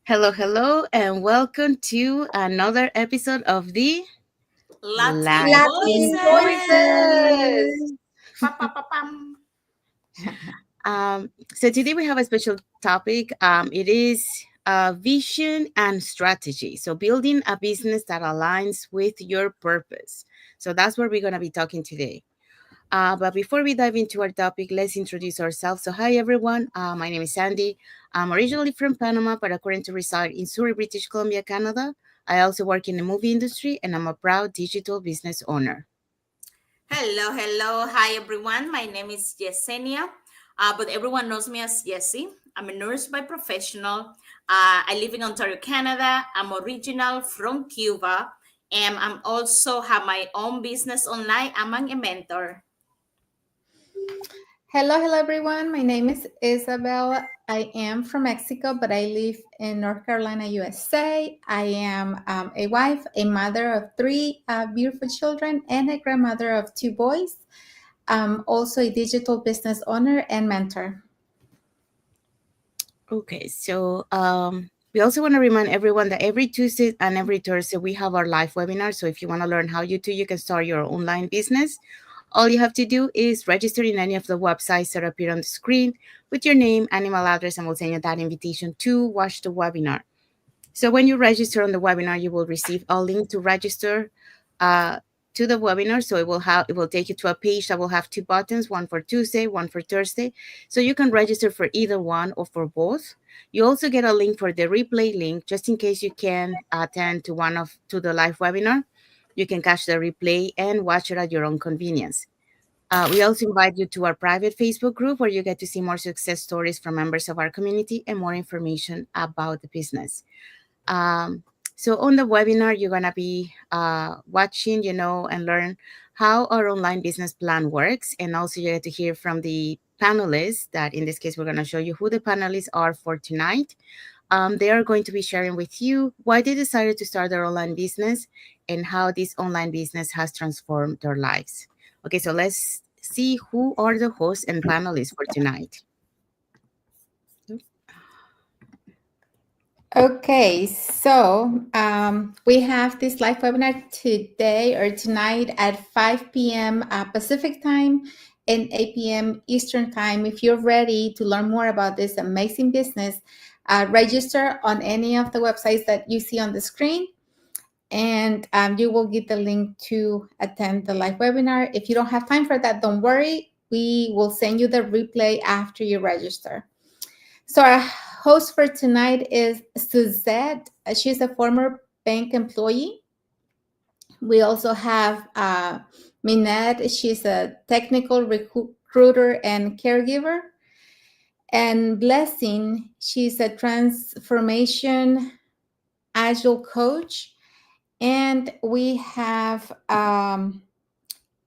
Hello, hello, and welcome to another episode of the Latin Latin Latin voices. Voices. voices. Pa-pa-pa-pam. So today we have a special topic. It is vision and strategy. So building a business that aligns with your purpose. So that's what we're going to be talking today. But before we dive into our topic, let's introduce ourselves. So, hi everyone. My name is Sandy. I'm originally from Panama, but I currently reside in Surrey, British Columbia, Canada. I also work in the movie industry, and I'm a proud digital business owner. Hello. Hi, everyone. My name is Yesenia, but everyone knows me as Jessie. I'm a nurse by professional. I live in Ontario, Canada. I'm original from Cuba, and I'm also have my own business online. I'm a mentor. Hello everyone. My name is Isabel. I am from Mexico, but I live in North Carolina, USA. I am a wife, a mother of three beautiful children, and a grandmother of two boys. Also a digital business owner and mentor. Okay, so we also want to remind everyone that every Tuesday and every Thursday we have our live webinar. So if you want to learn how you can start your online business, all you have to do is register in any of the websites that appear on the screen with your name and email address, and we'll send you that invitation to watch the webinar. So when you register on the webinar, you will receive a link to register uh, to the webinar. So it will take you to a page that will have two buttons, one for Tuesday, one for Thursday. So you can register for either one or for both. You also get a link for the replay link, just in case you can attend to the live webinar. You can catch the replay and watch it at your own convenience. We also invite you to our private Facebook group where you get to see more success stories from members of our community and more information about the business. Um, so on the webinar, you're gonna be watching, and learn how our online business plan works, and also you get to hear from the panelists. That in this case, we're gonna show you who the panelists are for tonight. They are going to be sharing with you why they decided to start their online business and how this online business has transformed their lives. Okay, so let's see who are the hosts and panelists for tonight. Okay, so we have this live webinar today or tonight at 5 p.m. Pacific time and 8 p.m. Eastern time. If you're ready to learn more about this amazing business, register on any of the websites that you see on the screen, and you will get the link to attend the live webinar. If you don't have time for that, don't worry. We will send you the replay after you register. So our host for tonight is Suzette. She's a former bank employee. We also have Minette. She's a technical recruiter and caregiver. And Blessing, she's a transformation agile coach. And we have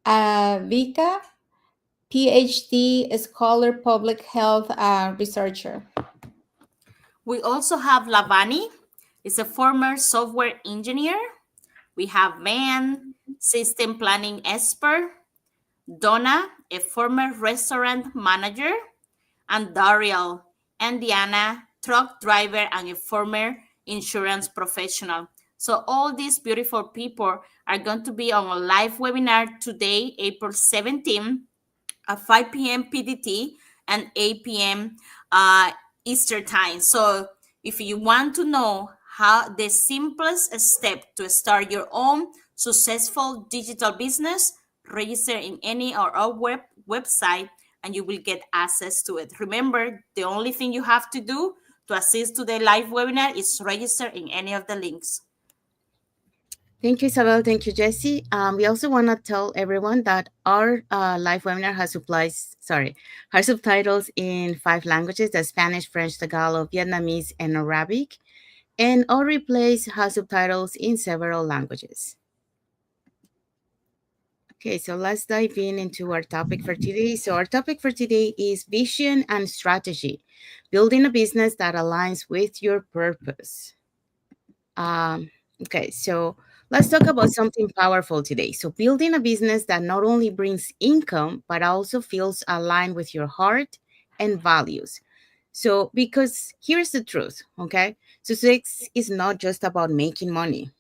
Vika, PhD scholar, public health researcher. We also have Lavani, is a former software engineer. We have Van, system planning expert. Donna, a former restaurant manager, and Daryl and Diana, truck driver and a former insurance professional. So all these beautiful people are going to be on a live webinar today, April 17th at 5 p.m. PDT and 8 p.m. Eastern time. So if you want to know how the simplest step to start your own successful digital business, register in any of our website and you will get access to it. Remember, the only thing you have to do to assist to the live webinar is register in any of the links. Thank you, Isabel. Thank you, Jesse. We also want to tell everyone that our live webinar has subtitles in 5 languages: the Spanish, French, Tagalog, Vietnamese, and Arabic. And our replays have subtitles in several languages. Okay, so let's dive into our topic for today. So our topic for today is vision and strategy, building a business that aligns with your purpose. Okay, so let's talk about something powerful today. So, building a business that not only brings income, but also feels aligned with your heart and values. So, because here's the truth, okay? So, sex is not just about making money,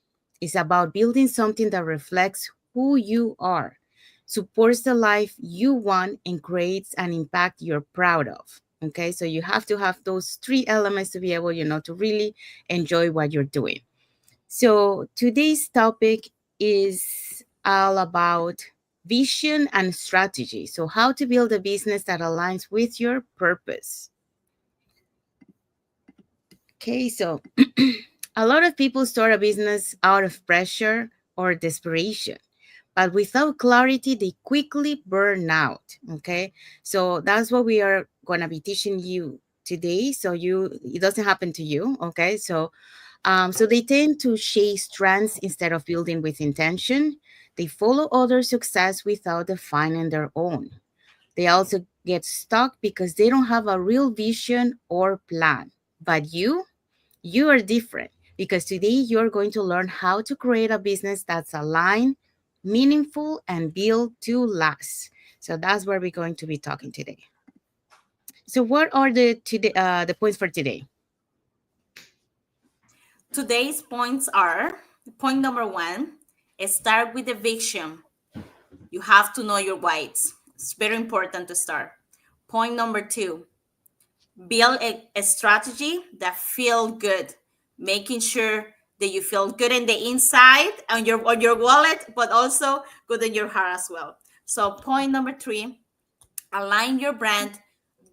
it's about building something that reflects who you are, supports the life you want, and creates an impact you're proud of. Okay, so you have to have those three elements to be able, to really enjoy what you're doing. So, today's topic is all about vision and strategy. So, how to build a business that aligns with your purpose. Okay, so a lot of people start a business out of pressure or desperation, but without clarity, they quickly burn out. Okay, so that's what we are going to be teaching you today. So it doesn't happen to you. Okay, so they tend to chase trends instead of building with intention. They follow other success without defining their own. They also get stuck because they don't have a real vision or plan. But you are different because today you're going to learn how to create a business that's aligned, meaningful, and built to last. So that's where we're going to be talking today. So what are the points for today? Today's points are: point number one, start with the vision. You have to know your why. It's very important to start. Point number two, build a strategy that feel good, making sure that you feel good in the inside on your wallet, but also good in your heart as well. So point number three, align your brand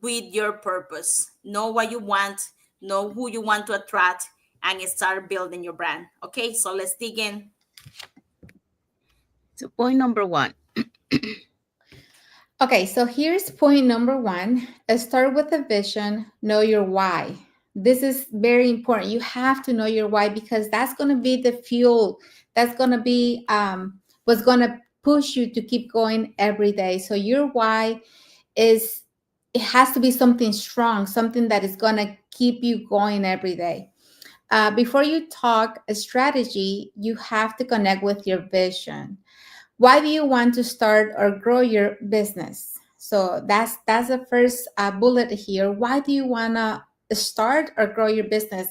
with your purpose. Know what you want, know who you want to attract, and start building your brand. Okay, so let's dig in. So point number one. Okay, so here's point number one. Start with a vision, know your why. This is very important. You have to know your why because that's going to be the fuel. That's going to be what's going to push you to keep going every day. So your why is, it has to be something strong, something that is going to keep you going every day. Before you talk a strategy, you have to connect with your vision. Why do you want to start or grow your business? So that's the first bullet here. Why do you want to start or grow your business?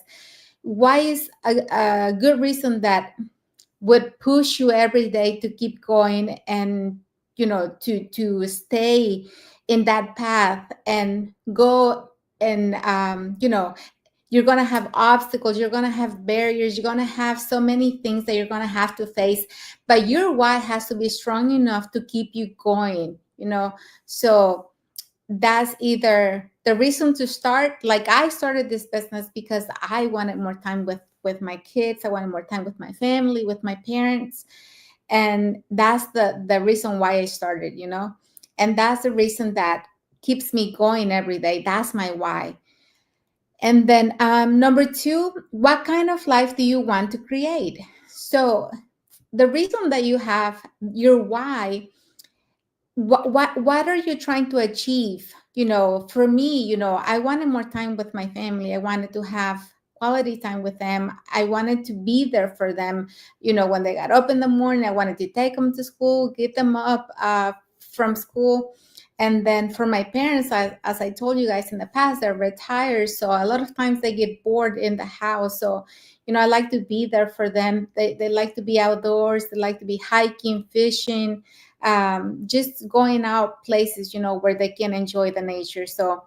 Why is a good reason that would push you every day to keep going and to stay in that path and go and you're going to have obstacles, you're going to have barriers, you're going to have so many things that you're going to have to face, but your why has to be strong enough to keep you going. So that's either the reason to start. Like, I started this business because I wanted more time with my kids, I wanted more time with my family, with my parents, and that's the reason why I started. And that's the reason that keeps me going every day. That's my why. And then number two, what kind of life do you want to create? So the reason that you have your why, what are you trying to achieve? For me, I wanted more time with my family. I wanted to have quality time with them. I wanted to be there for them. When they got up in the morning, I wanted to take them to school, get them up from school. And then for my parents, as I told you guys in the past, they're retired, so a lot of times they get bored in the house. So I like to be there for them. They like to be outdoors, they like to be hiking, fishing, just going out places where they can enjoy the nature. So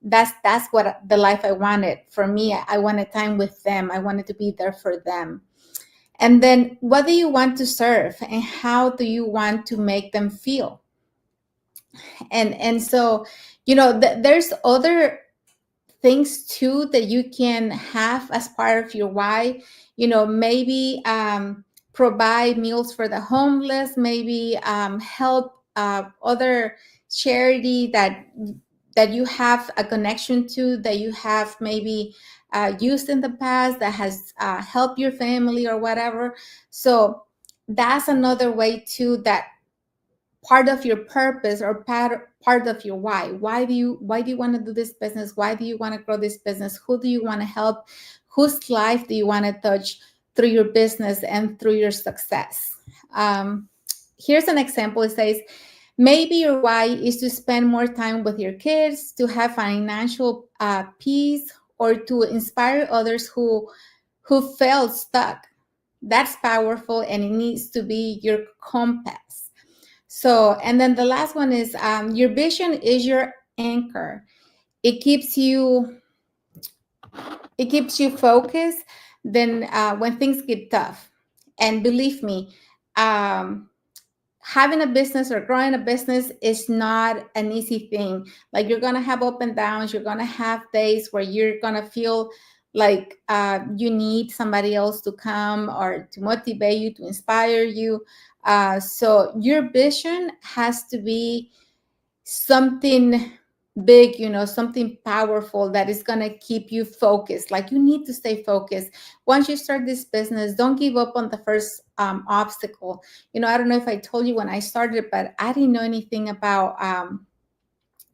that's what the life I wanted for me. I wanted time with them, I wanted to be there for them. And then, what do you want to serve and how do you want to make them feel? And so there's other things too that you can have as part of your why. Maybe provide meals for the homeless, maybe help other charity that you have a connection to, that you have maybe used in the past, that has helped your family or whatever. So that's another way too, that part of your purpose or part of your why. Why do you want to do this business? Why do you want to grow this business? Who do you want to help? Whose life do you want to touch through your business and through your success? Here's an example. It says, Maybe your why is to spend more time with your kids, to have financial peace, or to inspire others who felt stuck. That's powerful, and it needs to be your compass. So, and then the last one is your vision is your anchor. It keeps you focused. Then when things get tough, and believe me, um, having a business or growing a business is not an easy thing. Like, you're gonna have up and downs. You're gonna have days where you're gonna feel like you need somebody else to come or to motivate you, to inspire you. So your vision has to be something big, something powerful that is going to keep you focused. Like, you need to stay focused. Once you start this business, don't give up on the first obstacle. I don't know if I told you when I started, but I didn't know anything about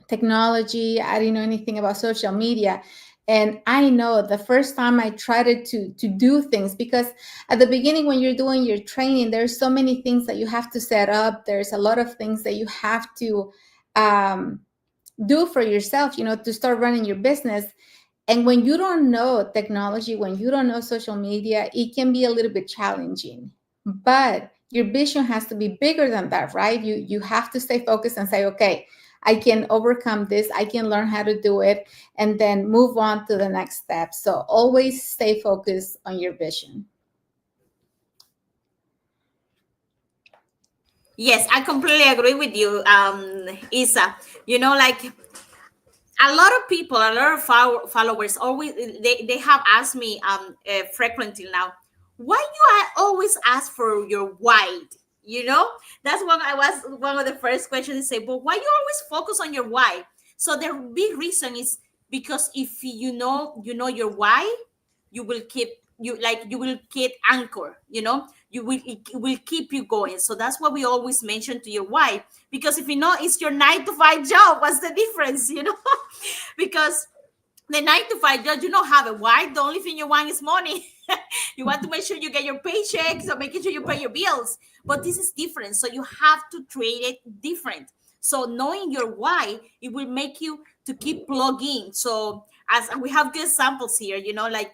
technology. I didn't know anything about social media. And I know the first time I tried to do things, because at the beginning, when you're doing your training, there's so many things that you have to set up. There's a lot of things that you have to um, do for yourself, to start running your business. And when you don't know technology, when you don't know social media, it can be a little bit challenging. But your vision has to be bigger than that, right? You have to stay focused and say, okay, I can overcome this. I can learn how to do it, and then move on to the next step. So always stay focused on your vision. Yes, I completely agree with you, Isa. Like, a lot of people, a lot of followers always, they have asked me frequently now, why you always ask for your why? You know, that's one of the first questions they say. But why you always focus on your why? So the big reason is because if you know your why, you will keep you will keep anchor. It will keep you going. So that's what we always mention to your why, because if you know it's your 9 to 5 job, what's the difference? Because the 9 to 5 job, you don't have a why. The only thing you want is money. You want to make sure you get your paycheck, so making sure you pay your bills. But this is different, so you have to treat it different. So knowing your why, it will make you to keep plugging. So as we have good samples here, like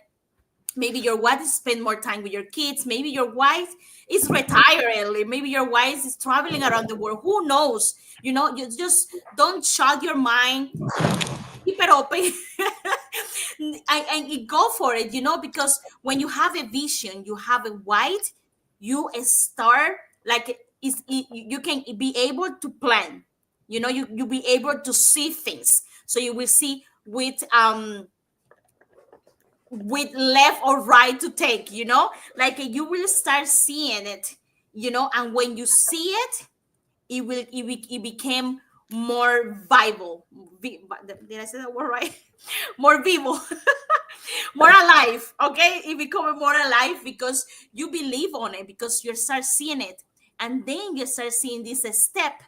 maybe your wife is spend more time with your kids, maybe your wife is retire early, maybe your wife is traveling around the world, who knows? You just don't shut your mind, keep it open. And you go for it, because when you have a vision, you have a white, you start like you can be able to plan. You be able to see things, so you will see with left or right to take, like you will start seeing it, and when you see it, it became more viable. Did I say that word right? More vivo. More alive. Okay, it become more alive because you believe on it, because you start seeing it, and then you start seeing this step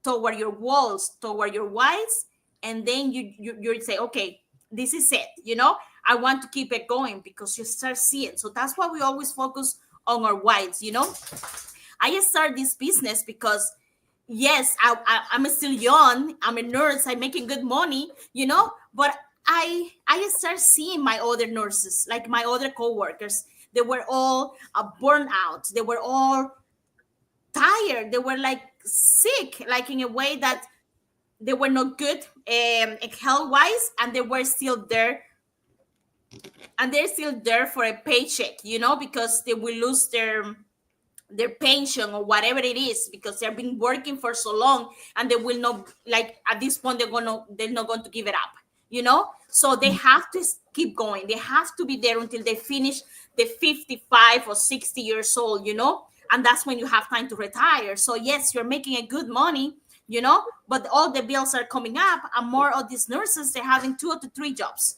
toward your walls, toward your whys, and then you say, okay, this is it. I want to keep it going, because you start seeing. So that's why we always focus on our whys. I started this business because, yes, I'm still young. I'm a nurse. I'm making good money, but I start seeing my other nurses, like my other coworkers. They were all burned out. They were all tired. They were like sick, like in a way that they were not good health wise, and they were still there, and they're still there for a paycheck, because they will lose their pension or whatever it is, because they've been working for so long, and they will not, like, at this point they're not going to give it up, so they have to keep going. They have to be there until they finish the 55 or 60 years old, and that's when you have time to retire. So yes, you're making a good money, but all the bills are coming up, and more of these nurses, they're having 2 to 3 jobs,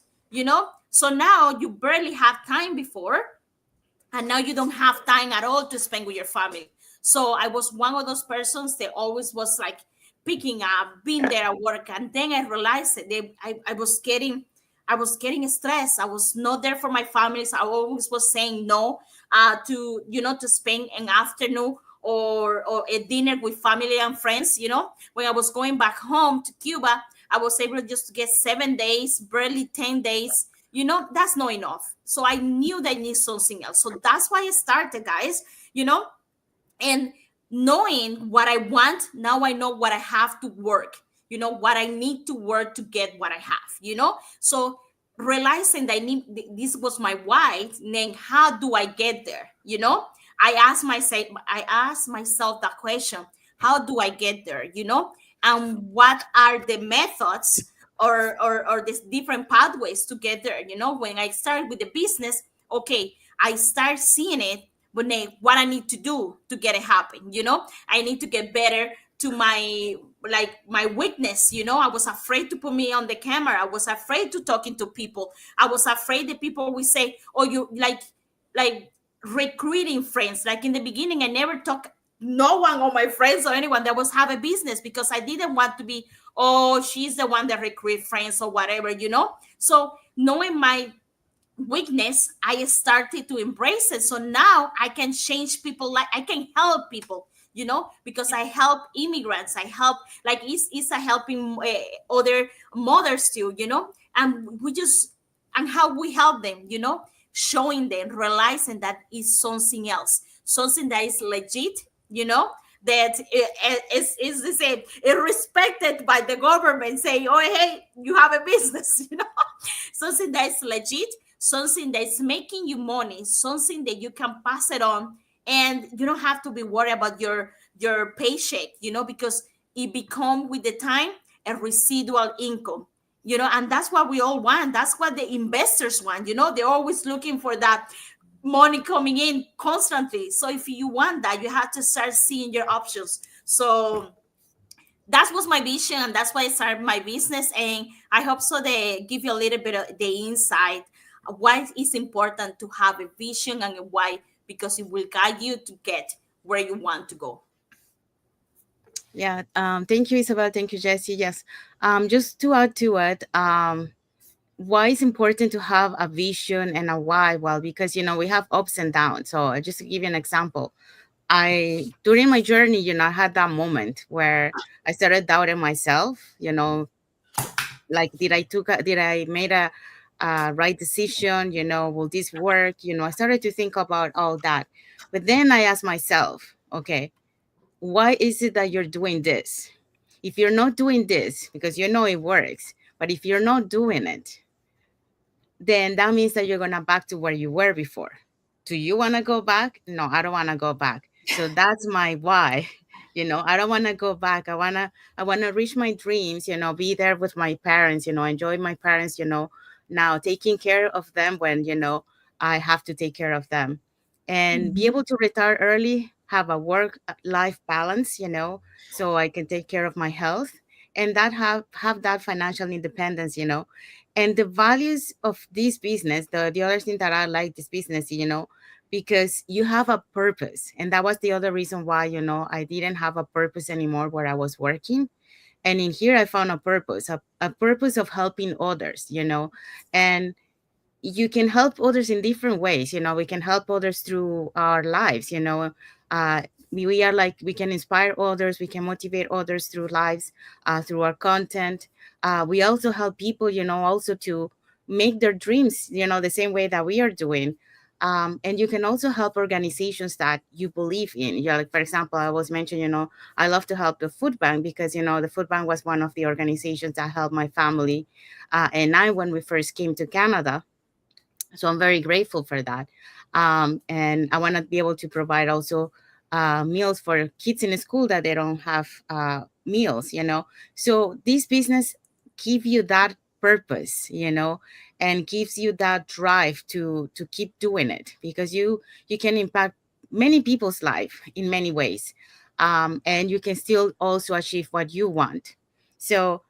so now you barely have time before, and now you don't have time at all to spend with your family. So I was one of those persons that always was like picking up, being there at work, and then I realized that I was getting stressed. I was not there for my families. I always was saying no to to spend an afternoon or a dinner with family and friends. When I was going back home to Cuba, I was able just to get 7 days, barely 10 days. That's not enough. So I knew that I need something else. So that's why I started, guys. you know and knowing what I want, now I know what I have to work, what I need to work to get what I have. So realizing that this was my why, then how do I get there? I asked myself that question: how do I get there? And what are the methods or the different pathways to get there? When I start with the business, okay, I start seeing it, but then what I need to do to get it happen. I need to get better to my weakness. I was afraid to put me on the camera. I was afraid to talking to people. I was afraid that people will say, oh, you like recruiting friends. Like in the beginning, I never talk no one of my friends or anyone that was have a business, because I didn't want to be, oh, she's the one that recruit friends or whatever. So knowing my weakness, I started to embrace it. So now I can change people, like I can help people, because I help immigrants. I help, like it's a helping other mothers too, and we just, and how we help them, showing them, realizing that is something else, something that is legit, that is the same, respected by the government, saying, oh, hey, you have a business, something that is legit, something that's making you money, something that you can pass it on, and you don't have to be worried about your paycheck, because it become with the time a residual income, and that's what we all want. That's what the investors want. They're always looking for that money coming in constantly. So if you want that, you have to start seeing your options. So that was my vision, and that's why I started my business. And I hope so they give you a little bit of the insight of why it's important to have a vision and a why, because it will guide you to get where you want to go. Yeah. Thank you, Isabel. Thank you, Jesse. Yes. Just to add to it, why it's important to have a vision and a why? Well, because we have ups and downs. So just to give you an example, I during my journey, I had that moment where I started doubting myself. Like, did I made a right decision? Will this work? I started to think about all that, but then I asked myself, okay, why is it that you're doing this? If you're not doing this because it works, but if you're not doing it, then that means that you're gonna back to where you were before. Do you want to go back? No, I don't want to go back. So that's my why. I don't want to go back. I wanna reach my dreams. Be there with my parents. Enjoy my parents. Now taking care of them when I have to take care of them, and be able to retire early. Have a work life balance. So I can take care of my health, and that have that financial independence. And the values of this business, the other thing that I like this business, because you have a purpose. And that was the other reason why, I didn't have a purpose anymore where I was working. And in here I found a purpose, a purpose of helping others. And you can help others in different ways. We can help others through our lives. uh we are like, we can inspire others, we can motivate others through lives, through our content. We also help people, also to make their dreams, the same way that we are doing. And you can also help organizations that you believe in. Like, for example, I was mentioning, I love to help the food bank, because the food bank was one of the organizations that helped my family and I when we first came to Canada. So I'm very grateful for that. And I want to be able to provide also meals for kids in school that they don't have meals. So this business give you that purpose, and gives you that drive to keep doing it, because you can impact many people's life in many ways. And you can still also achieve what you want. So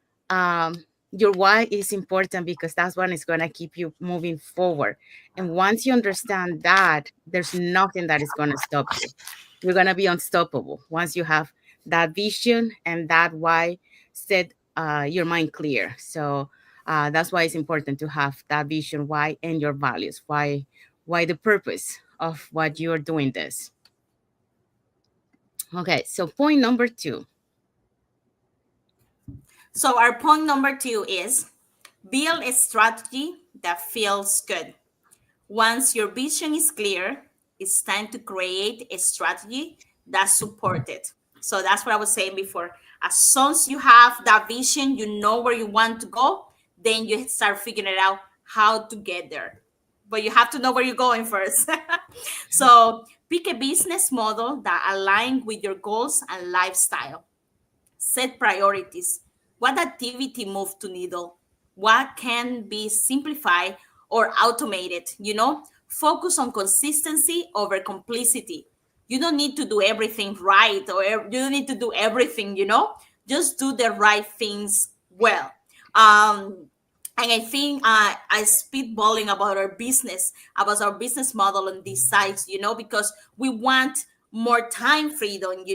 your why is important, because that's what is going to keep you moving forward. And once you understand that, there's nothing that is going to stop you. You're going to be unstoppable once you have that vision and that why set your mind clear. So that's why it's important to have that vision, why, and your values, why the purpose of what you're doing this. Okay, so point number two. So our point number 2 is build a strategy that feels good. Once your vision is clear, it's time to create a strategy that supports it. So that's what I was saying before. As soon as you have that vision, you know where you want to go, then you start figuring it out how to get there. But you have to know where you're going first. So pick a business model that aligns with your goals and lifestyle. Set priorities. What activity moves to needle? What can be simplified or automated? Focus on consistency over complicity. You don't need to do everything right, or you don't need to do everything. Just do the right things well. And I think I spitballing about our business model on these sites, because we want more time freedom,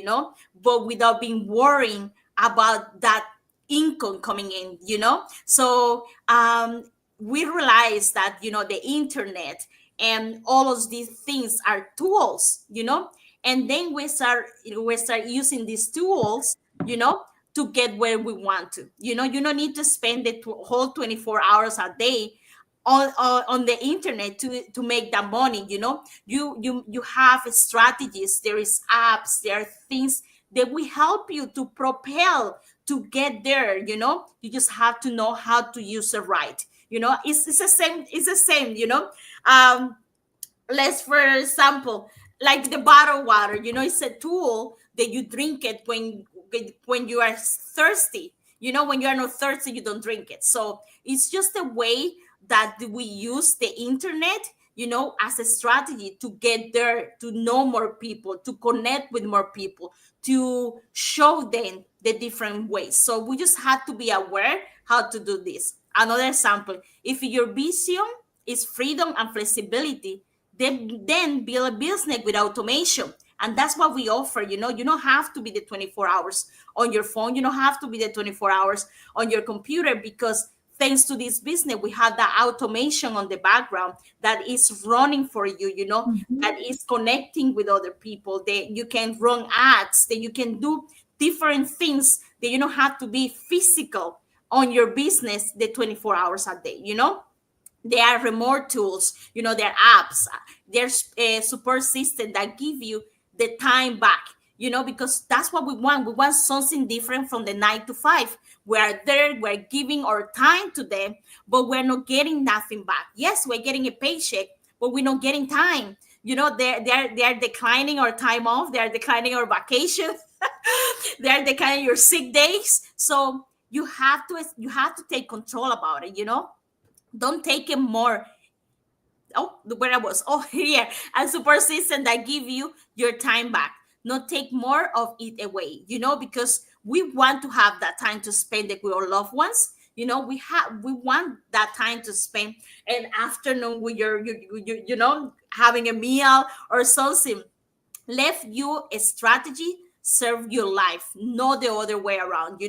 but without being worrying about that income coming in. So we realize that the internet and all of these things are tools, and then we start using these tools, to get where we want to. You don't need to spend the whole 24 hours a day on the internet to make that money. You have strategies, there is apps, there are things that will help you to propel to get there. You just have to know how to use it right. It's the same. um let's, for example, like the bottled water, it's a tool that you drink it when you are thirsty. When you are not thirsty, you don't drink it. So it's just a way that we use the internet, as a strategy to get there, to know more people, to connect with more people, to show them the different ways. So we just have to be aware how to do this. Another example: if your vision is freedom and flexibility, then build a business with automation. And that's what we offer. You don't have to be the 24 hours on your phone. You don't have to be the 24 hours on your computer, because thanks to this business, we have that automation on the background that is running for you, that is connecting with other people, that you can run ads, that you can do different things, that you don't have to be physical on your business the 24 hours a day. There are remote tools, there are apps, there's a support system that give you the time back, because that's what we want. We want something different from the 9 to 5. We are there, we're giving our time to them, but we're not getting nothing back. Yes, we're getting a paycheck, but we're not getting time. They're declining our time off, they're declining our vacations, they're declining your sick days. So you have to take control about it. Don't take it more. Oh, where I was. Oh, here. And support system that give you your time back. Not take more of it away, because we want to have that time to spend it with our loved ones. We want that time to spend an afternoon with having a meal or something. Left you a strategy serve your life, not the other way around.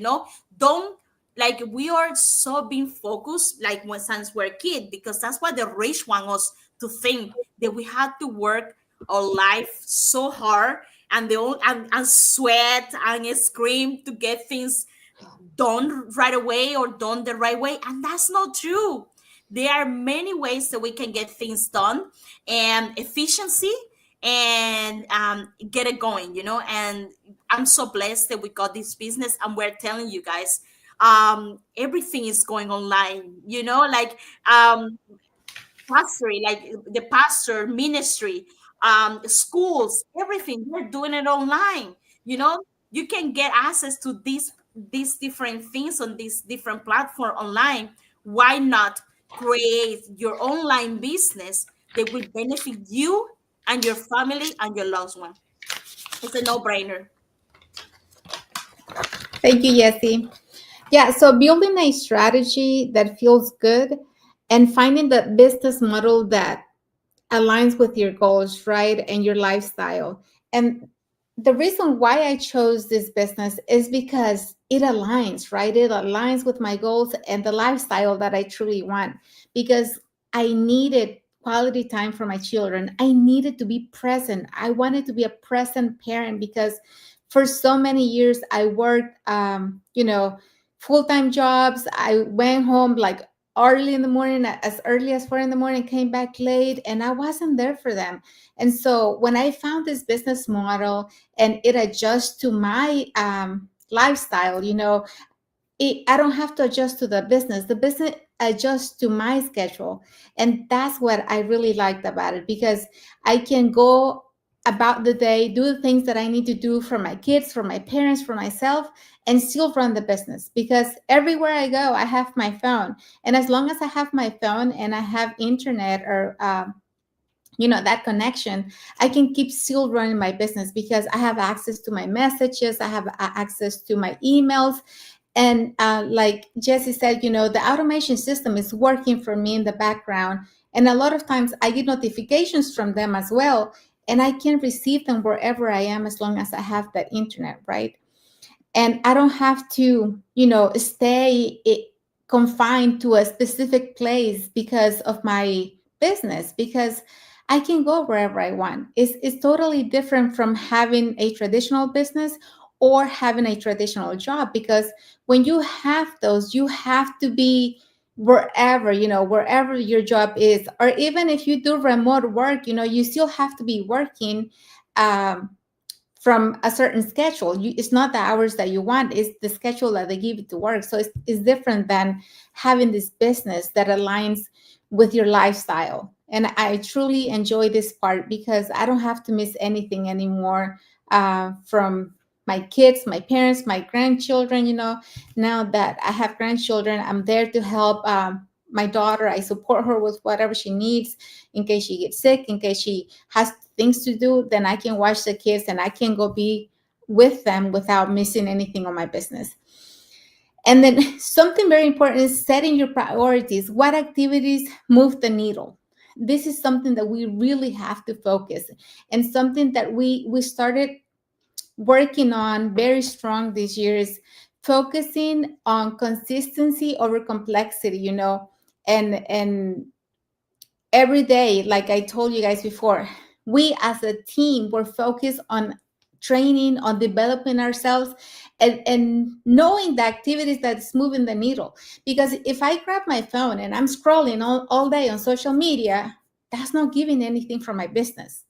Don't, like, we are so being focused like when since we're a kid, because that's what the rich want us to think, that we had to work our life so hard, and sweat and scream to get things done right away or done the right way. And that's not true. There are many ways that we can get things done, and efficiency, and get it going. And I'm so blessed that we got this business, and we're telling you guys, everything is going online, like, pastory, like the pastor ministry, schools, everything. We're doing it online. You can get access to these different things on this different platform online. Why not create your online business that will benefit you and your family and your loved one? It's a no-brainer. Thank you, Yessie. Yeah, so building a strategy that feels good and finding the business model that aligns with your goals, right? And your lifestyle. And the reason why I chose this business is because it aligns, right? It aligns with my goals and the lifestyle that I truly want. Because I needed quality time for my children. I needed to be present. I wanted to be a present parent because For so many years, I worked, full-time jobs. I went home like early in the morning, as early as 4 in the morning, came back late, and I wasn't there for them. And so when I found this business model and it adjusts to my lifestyle, I don't have to adjust to the business adjusts to my schedule. And that's what I really liked about it, because I can go about the day, do the things that I need to do for my kids, for my parents, for myself, and still run the business. Because everywhere I go, I have my phone. And as long as I have my phone and I have internet, or that connection, I can keep still running my business, because I have access to my messages, I have access to my emails. And like Jesse said, the automation system is working for me in the background. And a lot of times I get notifications from them as well. And I can receive them wherever I am, as long as I have that internet, right? And I don't have to, stay confined to a specific place because of my business, because I can go wherever I want. It's totally different from having a traditional business or having a traditional job, because when you have those, you have to be wherever your job is. Or even if you do remote work, you still have to be working um, from a certain schedule. It's not the hours that you want, it's the schedule that they give you to work. So it's different than having this business that aligns with your lifestyle. And I truly enjoy this part, because I don't have to miss anything anymore, from my kids, my parents, my grandchildren. Now that I have grandchildren, I'm there to help. My daughter, I support her with whatever she needs, in case she gets sick, in case she has things to do, then I can watch the kids and I can go be with them without missing anything on my business. And then something very important is setting your priorities. What activities move the needle? This is something that we really have to focus, and something that we started working on very strong this year is focusing on consistency over complexity, and every day, like I told you guys before, we as a team were focused on training, on developing ourselves, and knowing the activities that's moving the needle. Because if I grab my phone and I'm scrolling all day on social media, that's not giving anything for my business.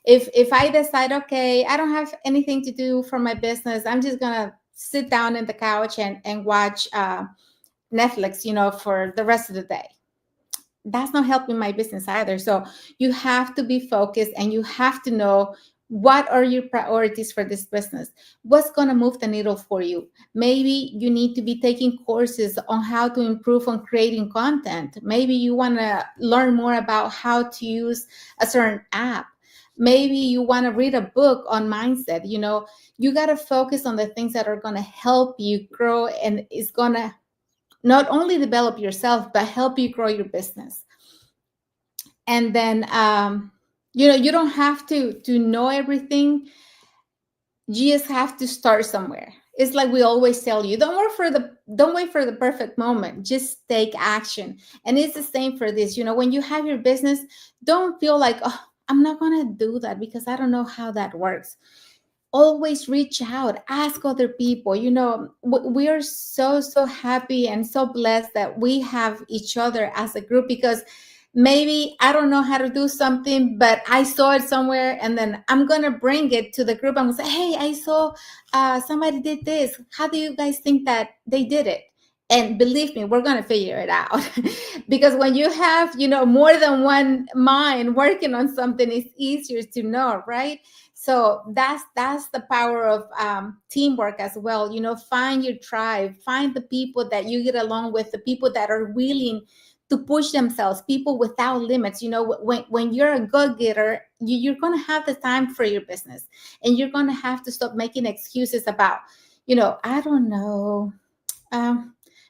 If I decide, okay, I don't have anything to do for my business, I'm just gonna sit down in the couch and watch Netflix, for the rest of the day, that's not helping my business either. So you have to be focused, and you have to know what are your priorities for this business. What's going to move the needle for you? Maybe you need to be taking courses on how to improve on creating content. Maybe you want to learn more about how to use a certain app. Maybe you want to read a book on mindset. You got to focus on the things that are going to help you grow, and it's going to not only develop yourself, but help you grow your business. And then you don't have to know everything. You just have to start somewhere. It's like we always tell you, don't wait for the perfect moment, just take action. And it's the same for this. When you have your business, don't feel like, oh, I'm not going to do that because I don't know how that works. Always reach out, ask other people. We are so happy and so blessed that we have each other as a group, because maybe I don't know how to do something, but I saw it somewhere, and then I'm gonna bring it to the group. I'm gonna say, hey, I saw somebody did this, how do you guys think that they did it? And believe me, we're gonna figure it out. Because when you have more than one mind working on something, it's easier to know, right? So that's the power of teamwork as well. Find your tribe, find the people that you get along with, the people that are willing to push themselves, people without limits. When you're a go-getter, you're going to have the time for your business, and you're going to have to stop making excuses about, I don't know.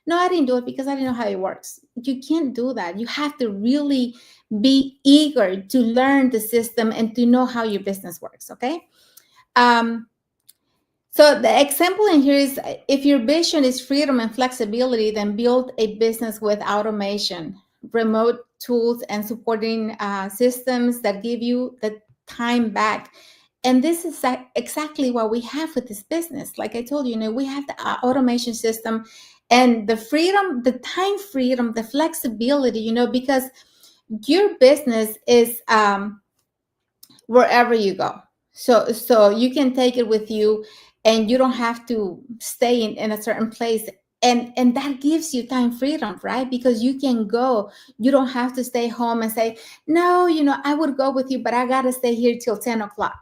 No, I didn't do it because I didn't know how it works. You can't do that. You have to really be eager to learn the system and to know how your business works. Okay. So the example in here is, if your vision is freedom and flexibility, then build a business with automation, remote tools, and supporting systems that give you the time back. And this is exactly what we have with this business. Like I told you, we have the automation system and the freedom, the time freedom, the flexibility, because your business is wherever you go. So you can take it with you, and you don't have to stay in a certain place. And that gives you time freedom, right? Because you can go. You don't have to stay home and say, no, I would go with you, but I gotta stay here till 10 o'clock.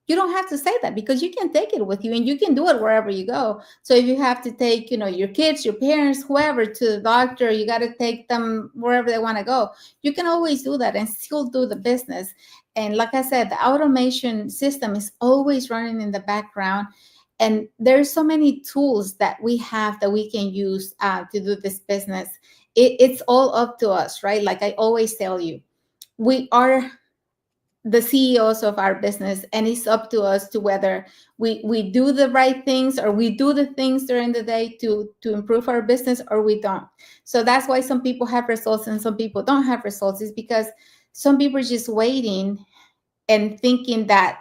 You don't have to say that, because you can take it with you, and you can do it wherever you go. So if you have to take, your kids, your parents, whoever, to the doctor, you got to take them wherever they want to go. You can always do that and still do the business. And like I said, the automation system is always running in the background. And there's so many tools that we have that we can use to do this business. It's all up to us, right? Like I always tell you, we are the CEOs of our business, and it's up to us to whether we do the right things, or we do the things during the day to improve our business, or we don't. So that's why some people have results and some people don't have results, is because some people are just waiting and thinking that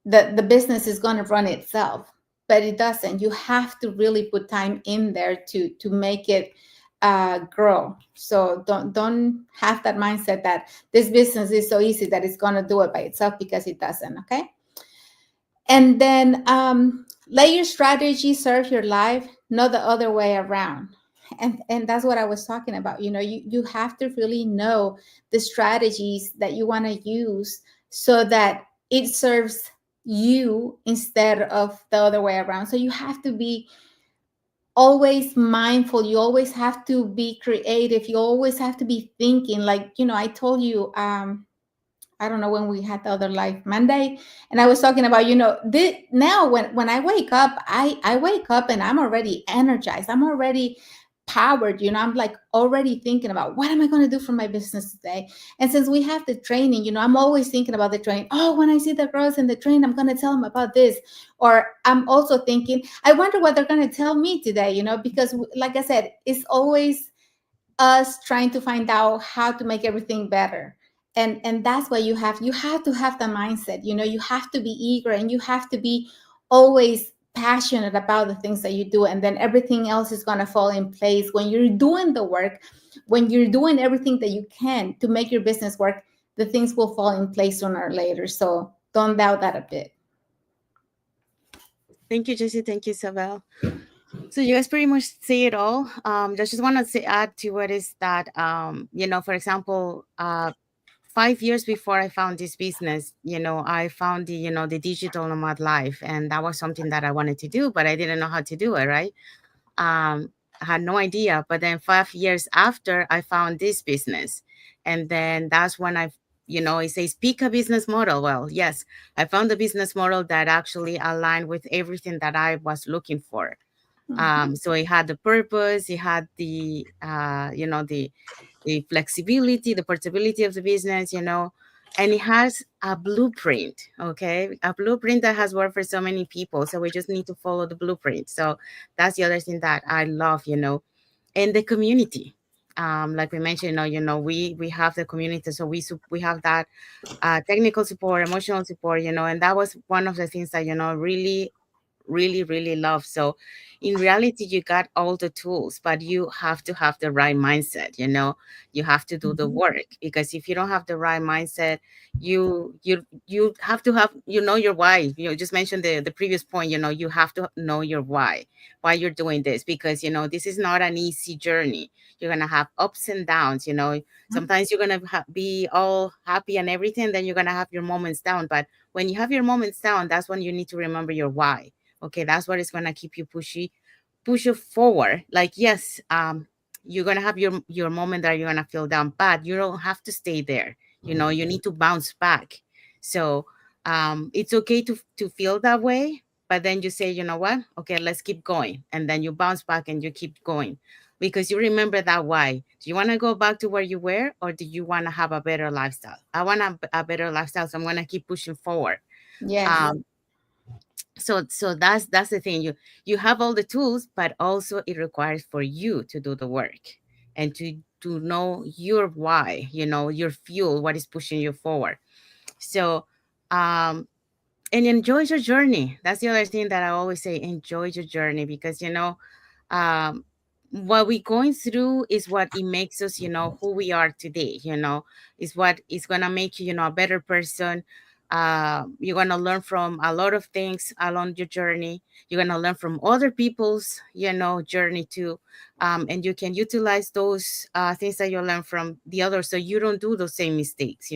the business is going to run itself, but it doesn't. You have to really put time in there to make it grow. So don't have that mindset that this business is so easy that it's going to do it by itself, because it doesn't. Okay. And then let your strategy serve your life, not the other way around. And that's what I was talking about. You have to really know the strategies that you want to use, so that it serves you instead of the other way around. So you have to be always mindful. You always have to be creative. You always have to be thinking. Like, I told you, I don't know when we had the other live Monday, and I was talking about, now when I wake up, I wake up and I'm already energized. I'm already powered. I'm like already thinking about what am I going to do for my business today. And since we have the training, I'm always thinking about the training. Oh, when I see the girls in the train, I'm going to tell them about this. Or I'm also thinking, I wonder what they're going to tell me today, because like I said, it's always us trying to find out how to make everything better. And that's why you have to have the mindset. You have to be eager, and you have to be always passionate about the things that you do, and then everything else is going to fall in place. When you're doing the work, when you're doing everything that you can to make your business work, the things will fall in place sooner or later. So don't doubt that a bit. Thank you, Jesse. Thank you, Isabel. So you guys pretty much say it all. Just want to say, add to what is that, for example, 5 years before I found this business, I found the digital nomad life, and that was something that I wanted to do, but I didn't know how to do it, right? I had no idea. But then 5 years after, I found this business, and then that's when it says pick a business model. Well, yes, I found a business model that actually aligned with everything that I was looking for. Mhm. So it had the purpose, it had the flexibility, the portability of the business, and it has a blueprint, okay? A blueprint that has worked for so many people. So we just need to follow the blueprint. So that's the other thing that I love, and the community. Like we mentioned, we have the community, so we have that technical support, emotional support, and that was one of the things that really really really love. So in reality, you got all the tools, but you have to have the right mindset. You have to do the Mhm. work, because if you don't have the right mindset, you have to have your why. Just mentioned the previous point. You have to know your why you're doing this, because this is not an easy journey. You're gonna have ups and downs. Sometimes you're gonna be all happy and everything, then you're gonna have your moments down. But when you have your moments down, that's when you need to remember your why. Okay, that's what is going to keep you push you forward. Like, yes, you're going to have your moment that you're going to feel down, but you don't have to stay there. You need to bounce back. So it's okay to feel that way, but then you say, you know what, okay, let's keep going, and then you bounce back and you keep going, because you remember that why. Do you want to go back to where you were, or do you want to have a better lifestyle? I want a better lifestyle, so I'm going to keep pushing forward. Yes. um so that's the thing. You have all the tools, but also it requires for you to do the work, and to know your why, your fuel, what is pushing you forward. So um And enjoy your journey. That's the other thing that I always say, enjoy your journey, because um what we're going through is what it makes us, who we are today. Is what is gonna make you, a better person. You're gonna learn from a lot of things along your journey. You're gonna learn from other people's, journey too. And you can utilize those things that you learn from the others, so you don't do those same mistakes.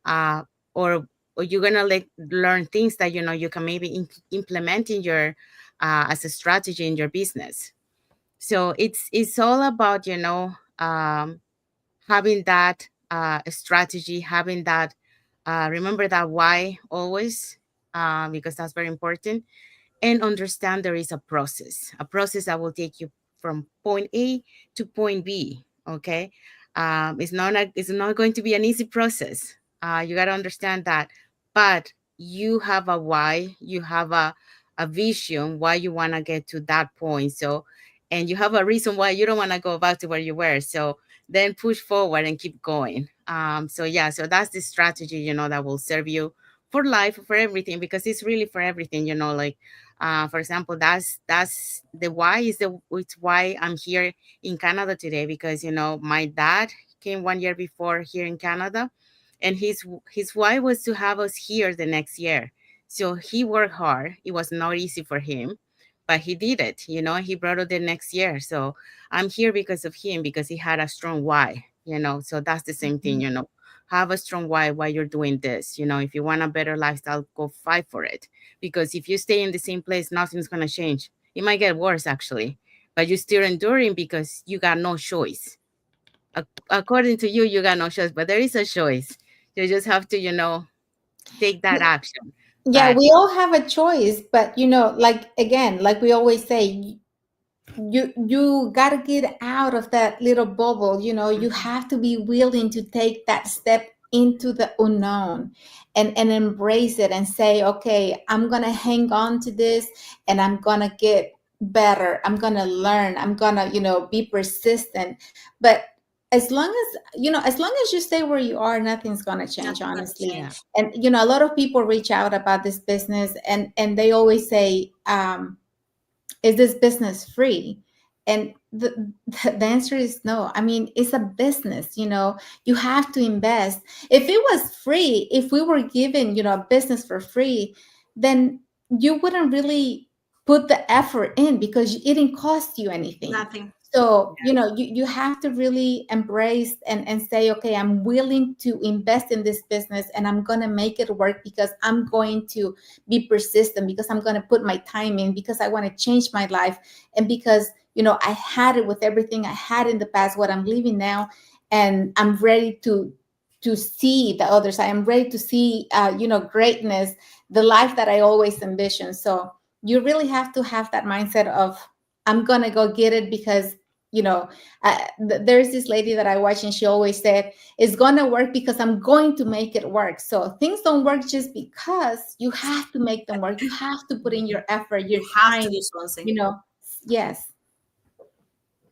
Uh, or you're gonna learn things that you can maybe implement in your as a strategy in your business. So it's all about having that strategy, having that remember that why always, because that's very important. And understand there is a process that will take you from point A to point B. Okay. It's not going to be an easy process. You got to understand that, but you have a why, you have a vision why you want to get to that point. So, and you have a reason why you don't want to go back to where you were. So then push forward and keep going. So yeah, so that's the strategy, that will serve you for life, for everything, because it's really for everything, like for example, that's the why is the it's why I'm here in Canada today, because my dad came 1 year before here in Canada, and his why was to have us here the next year. So he worked hard. It was not easy for him, but he did it. He brought it the next year. So I'm here because of him, because he had a strong why. So that's the same thing. Have a strong why you're doing this. If you want a better lifestyle, go fight for it, because if you stay in the same place, nothing's going to change. It might get worse, actually, but you're still enduring because you got no choice. According to you, you got no choice, but there is a choice. You just have to, take that action. Yeah, But we all have a choice, but like again, like we always say, you got to get out of that little bubble. You mhm, have to be willing to take that step into the unknown and embrace it and say, okay, I'm going to hang on to this and I'm going to get better. I'm going to learn. I'm going to be persistent. But as long as you stay where you are, nothing's going to change, Nothing's gonna honestly. yeah, change. And a lot of people reach out about this business, and they always say, is this business free? And the answer is no. I mean, it's a business. You have to invest. If it was free, if we were given a business for free, then you wouldn't really put the effort in because it didn't cost you anything. Nothing. So yeah, you have to really embrace and say, okay, I'm willing to invest in this business and I'm going to make it work because I'm going to be persistent, because I'm going to put my time in, because I want to change my life, and because I had it with everything I had in the past, what I'm living now, and I'm ready to see the other side. I'm ready to see greatness, the life that I always envisioned. So you really have to have that mindset of, I'm going to go get it, because you know there's this lady that I watch, and she always said, it's going to work because I'm going to make it work. So things don't work just because, you have to make them work. You have to put in your effort, You your have to time. do something. you know yes.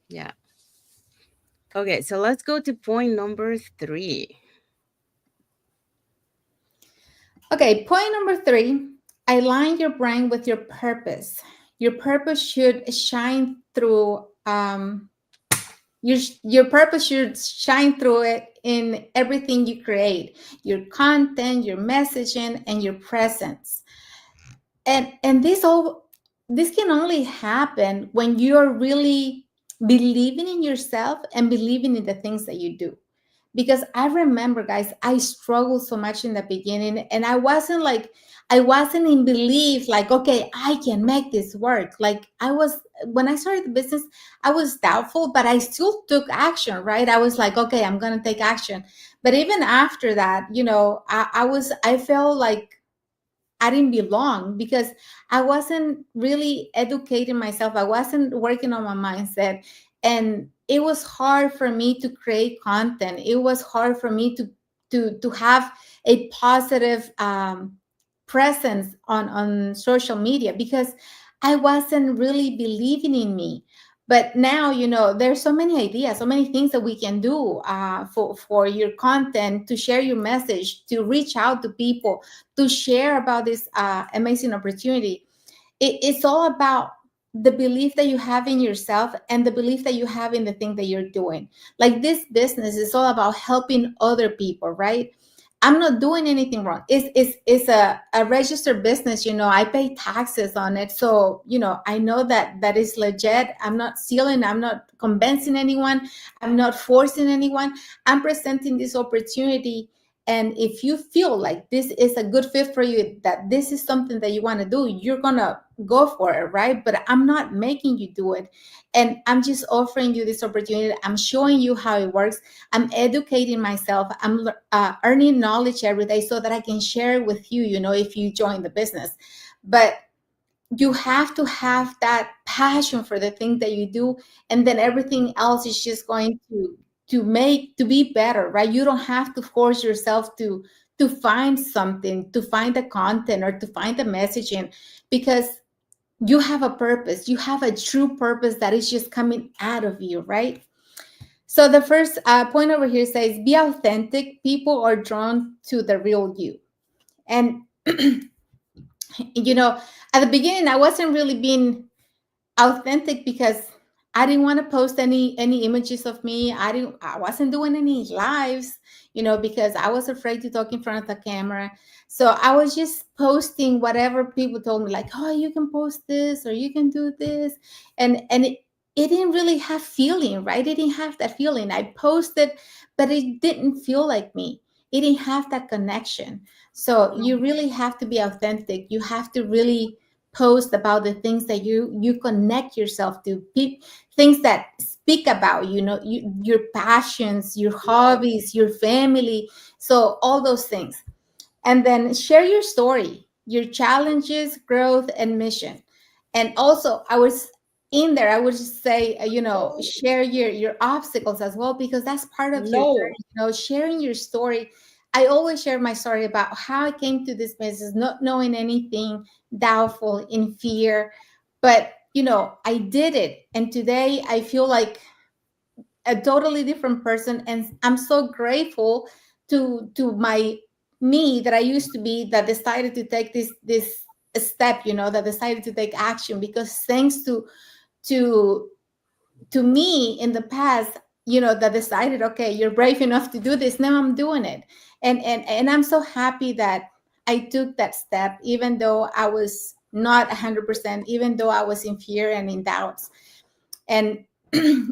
yeah. Okay, so let's go to point number 3. Okay, point number 3: align your brain with your purpose. Your purpose should shine through. Your purpose should shine through it in everything you create, your content, your messaging, and your presence. And this can only happen when you're really believing in yourself and believing in the things that you do. Because I remember, guys, I struggled so much in the beginning, and I wasn't in belief, like, okay, I can make this work. Like, I was, when I started the business, I was doubtful, but I still took action, right? I was like, okay, I'm gonna take action. But even after that, I felt like I didn't belong, because I wasn't really educating myself. I wasn't working on my mindset. And it was hard for me to create content. It was hard for me to have a positive presence on social media, because I wasn't really believing in me. But now, there's so many ideas, so many things that we can do for your content, to share your message, to reach out to people, to share about this amazing opportunity. It's all about the belief that you have in yourself and the belief that you have in the thing that you're doing. Like, this business is all about helping other people, right? I'm not doing anything wrong. It's a registered business. I pay taxes on it. So, I know that that is legit. I'm not stealing. I'm not convincing anyone. I'm not forcing anyone. I'm presenting this opportunity. And if you feel like this is a good fit for you, that this is something that you want to do, you're going to go for it, right? But I'm not making you do it. And I'm just offering you this opportunity. I'm showing you how it works. I'm educating myself. I'm earning knowledge every day so that I can share it with you, if you join the business. But you have to have that passion for the thing that you do, and then everything else is just going to be better, right? You don't have to force yourself to find something, to find the content, or to find the messaging, because you have a purpose. You have a true purpose that is just coming out of you, right? So the first point over here says, be authentic. People are drawn to the real you. And, at the beginning, I wasn't really being authentic because I didn't want to post any images of me. I wasn't doing any lives, because I was afraid to talk in front of the camera. So I was just posting whatever people told me, like, oh, you can post this or you can do this. And it didn't really have feeling, right? It didn't have that feeling. I posted, but it didn't feel like me. It didn't have that connection. So you really have to be authentic. You have to really post about the things that you connect yourself to, things that speak about your passions, your hobbies, your family. So all those things. And then share your story, your challenges, growth, and mission. And also, I would just say, share your obstacles as well, because that's part of your No. journey. Sharing your story. I always share my story about how I came to this business, not knowing anything, doubtful, in fear. But, I did it. And today I feel like a totally different person, and I'm so grateful to my me that I used to be, that decided to take this step, that decided to take action, because thanks to to me in the past, that decided, okay, you're brave enough to do this. Now I'm doing it. And I'm so happy that I took that step, even though I was not 100%, even though I was in fear and in doubts. And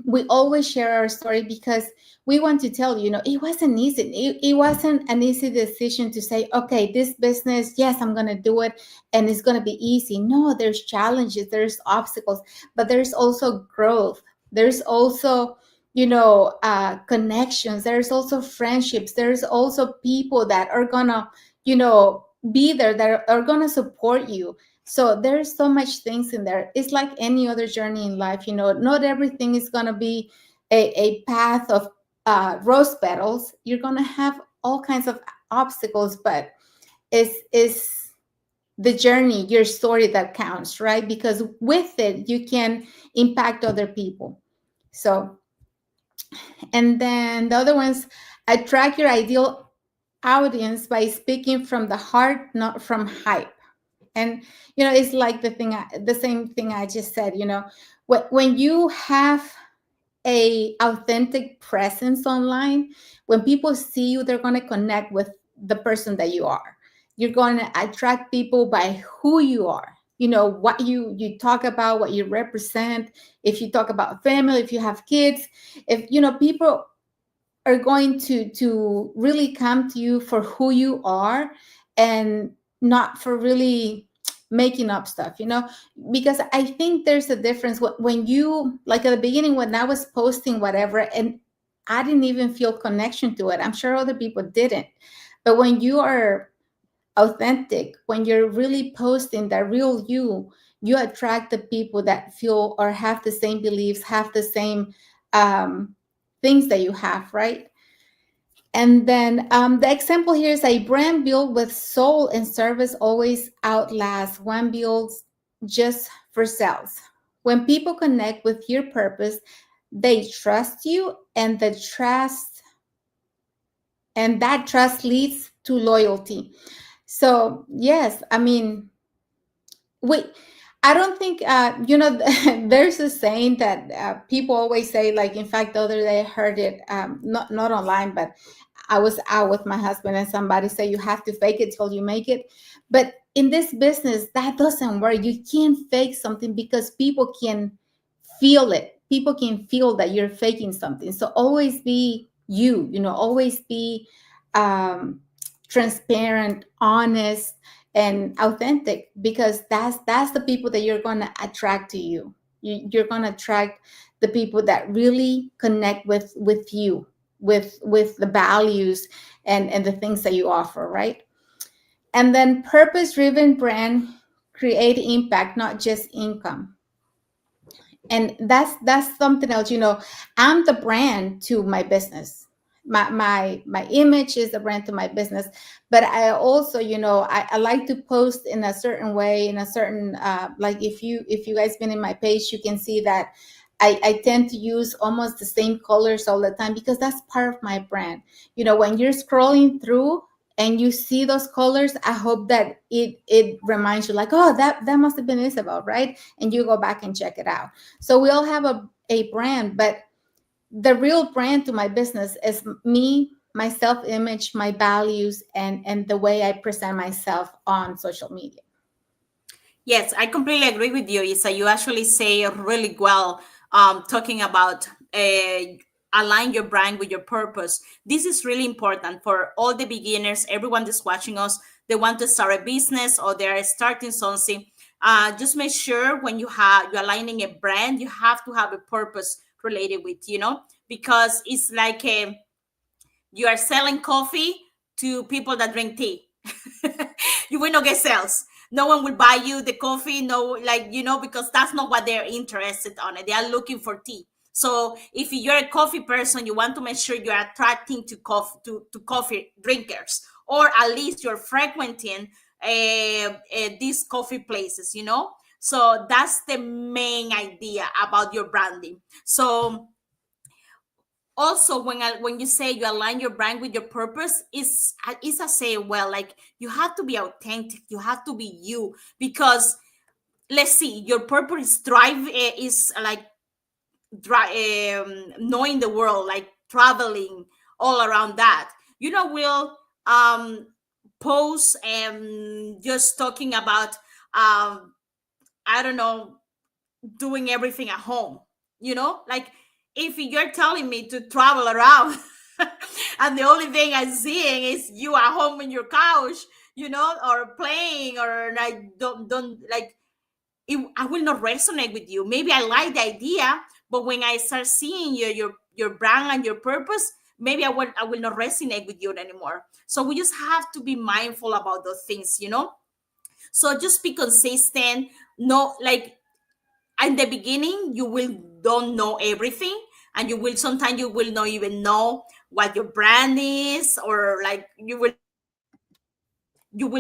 we always share our story because we want to tell it wasn't easy. It wasn't an easy decision to say, okay, this business, yes, I'm going to do it and it's going to be easy. No, there's challenges, there's obstacles, but there's also growth. There's also connections. There's also friendships. There's also people that are gonna be there, that are gonna support you. So there's so much things in there. It's like any other journey in life. Not everything is going to be a path of rose petals. You're going to have all kinds of obstacles, but it's the journey, your story, that counts, right? Because with it, you can impact other people. So, and then the other ones, attract your ideal audience by speaking from the heart, not from hype. And it's like the same thing I just said. When you have a authentic presence online, when people see you, they're going to connect with the person that you are. You're going to attract people by who you are, what you talk about, what you represent. If you talk about family, if you have kids, if people are going to really come to you for who you are, and not for really making up stuff, because I think there's a difference when you, like at the beginning, when I was posting whatever, and I didn't even feel connection to it. I'm sure other people didn't. But when you are authentic, when you're really posting the real you attract the people that feel or have the same beliefs, have the same things that you have, right? And then the example here is, a brand built with soul and service always outlasts one built just for sales. When people connect with your purpose, they trust you, and that trust leads to loyalty. So yes, I mean, we I don't think there's a saying that people always say, like, in fact, the other day I heard it, not online, but I was out with my husband and somebody said you have to fake it till you make it. But in this business, that doesn't work. You can't fake something because people can feel it. People can feel that you're faking something. So always be you, always be um, transparent, honest, and authentic, because that's the people that you're going to attract to you. You're going to attract the people that really connect with you, with the values and the things that you offer, right? And then purpose driven brand create impact, not just income. And that's something else. I'm the brand to my business. My image is the brand to my business. But I also, I like to post in a certain way, in a certain like, if you guys been in my page, you can see that I tend to use almost the same colors all the time, because that's part of my brand. When you're scrolling through and you see those colors, I hope that it reminds you, like, oh, that must have been Isabel, right? And you go back and check it out. So we all have a brand, but the real brand to my business is me, my self-image, my values, and the way I present myself on social media. Yes, I completely agree with you, Isa. You actually say really well, talking about align your brand with your purpose. This is really important for all the beginners, everyone that's watching us. They want to start a business or they're starting something. Just make sure when you're aligning a brand, you have to have a purpose related with, because it's like you are selling coffee to people that drink tea. You will not get sales. No one will buy you the coffee. No, like, because that's not what they're interested on. They are looking for tea. So if you're a coffee person, you want to make sure you're attracting to coffee drinkers, or at least you're frequenting these coffee places. So that's the main idea about your branding. So also, when you say you align your brand with your purpose, is a say, well, like, you have to be authentic, you have to be you, because let's see, your purpose is drive is like knowing the world, like traveling all around that. Will post and just talking about I don't know, doing everything at home, like, if you're telling me to travel around and the only thing I'm seeing is you at home on your couch, or playing, or like, don't like I will not resonate with you. Maybe I like the idea, but when I start seeing your brand and your purpose, maybe I will not resonate with you anymore. So we just have to be mindful about those things. So just be consistent. No, like, in the beginning you will don't know everything, and you will not even know what your brand is, or like you will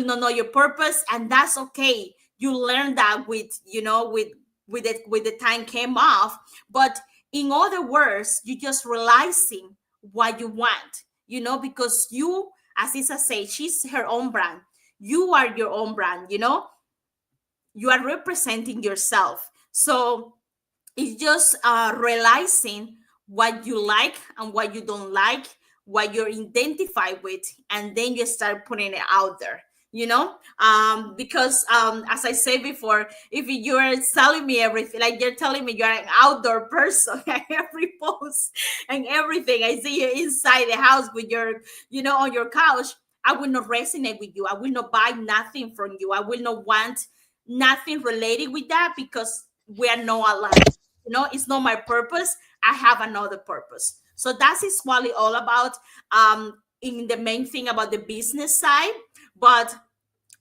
not know your purpose, and that's okay. You learn that with the time came off. But in other words, you just realizing what you want, because you, as Isa say, she's her own brand. You are your own brand. You are representing yourself. So it's just realizing what you like and what you don't like, what you're identified with, and then you start putting it out there. Because as I said before, if you're telling me everything, like you're telling me you're an outdoor person, every post and everything, I see you inside the house with your, on your couch, I will not resonate with you. I will not buy nothing from you. I will not want nothing related with that, because we are not aligned. It's not my purpose. I have another purpose. So that is what it's all about, in the main thing about the business side. But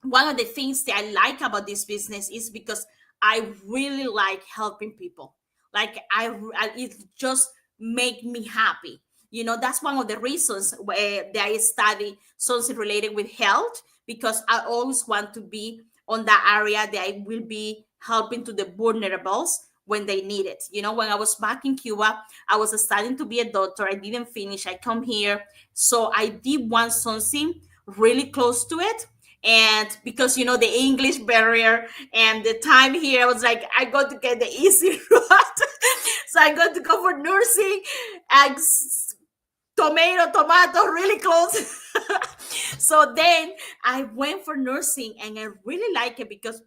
one of the things that I like about this business is because I really like helping people. Like, it just make me happy. That's one of the reasons that I study something related with health, because I always want to be on that area that I will be helping to the vulnerables, when they need it. When I was back in Cuba, I was studying to be a doctor. I didn't finish. I come here. So I did want something really close to it. And because, the English barrier and the time here, I was like, I got to get the easy route. So I got to go for nursing and tomato, really close. So then I went for nursing and I really like it because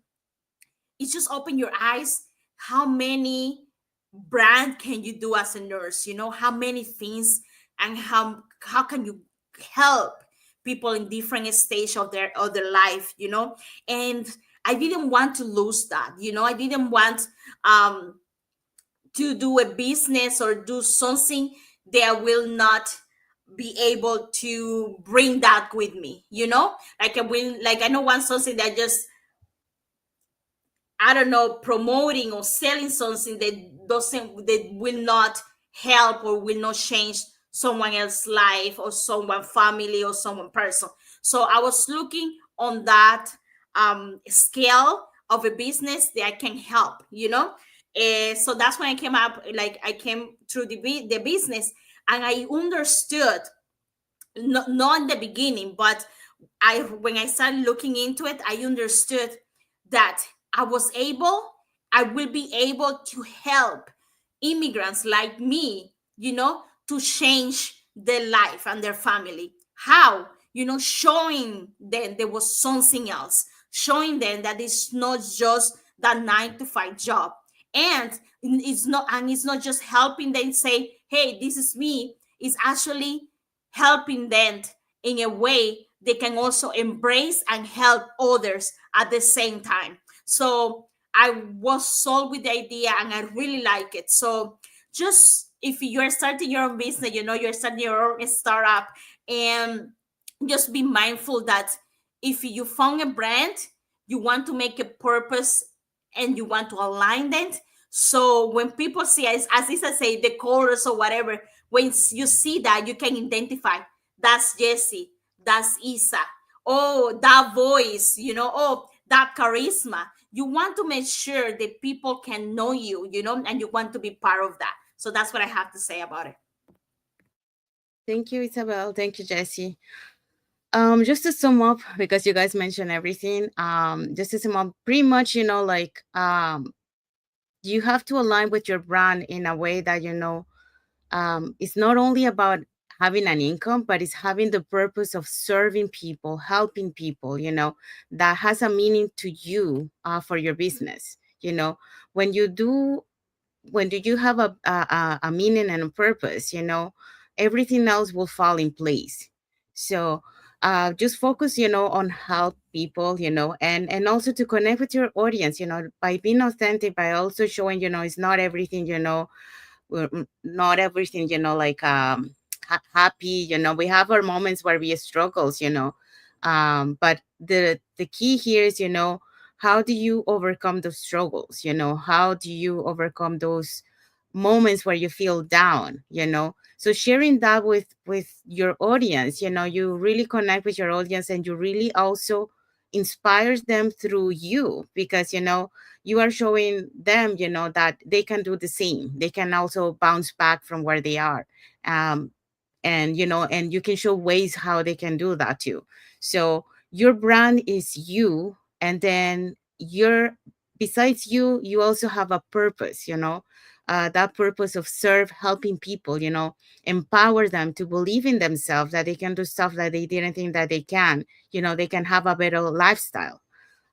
it just opened your eyes how many brand can you do as a nurse, how many things, and how can you help people in different stage of their life, and I didn't want to lose that. I didn't want um to do a business or do something that will not be able to bring that with me, like I don't want something that just, I don't know, promoting or selling something that will not help or will not change someone else's life or someone family or someone person. So I was looking on that scale of a business that I can help. So that's when I came up, like I came through the business, and I understood, not in the beginning, but when I started looking into it, I understood that I was able, I will be able to help immigrants like me, to change their life and their family. How? Showing them there was something else, showing them that it's not just that 9 to 5 job. And it's not just helping them say, hey, this is me. It's actually helping them in a way they can also embrace and help others at the same time. So I was sold with the idea and I really like it. So just if you're starting your own business, you're starting your own startup, and just be mindful that if you found a brand, you want to make a purpose and you want to align that. So when people see, as Isa say, the colors or whatever, when you see that, you can identify that's Jesse, that's Isa. Oh, that voice, oh, that charisma. You want to make sure that people can know you, and you want to be part of that. So that's what I have to say about it. Thank you, Isabel. Thank you, Jesse. Just to sum up, because you guys mentioned everything, just to sum up, pretty much, like, you have to align with your brand in a way that, it's not only about having an income, but it's having the purpose of serving people, helping people, that has a meaning to you, for your business. When you do, when do you have a meaning and a purpose, everything else will fall in place. So just focus, on help people, and also to connect with your audience, by being authentic, by also showing, it's not everything, not everything, like, happy. We have our moments where we struggles, but the key here is, how do you overcome those struggles? How do you overcome those moments where you feel down? So sharing that with your audience, you really connect with your audience, and you really also inspires them through you, because you are showing them, that they can do the same. They can also bounce back from where they are. um, and you can show ways how they can do that too. So your brand is you, and then your besides you, you also have a purpose, that purpose of serve, helping people, empower them to believe in themselves, that they can do stuff that they didn't think that they can. They can have a better lifestyle.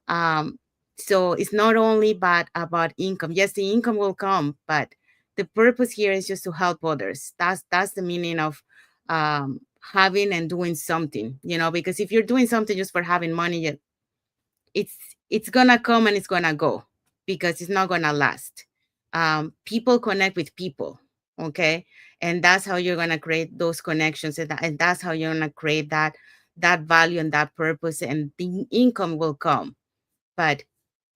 um so it's not only about income. Yes, the income will come, but the purpose here is just to help others. That's the meaning of having and doing something, because if you're doing something just for having money, it's it's gonna come and it's gonna go, because it's not gonna last. People connect with people, okay, and that's how you're gonna create those connections, and that's how you're gonna create that value and that purpose, and the income will come. But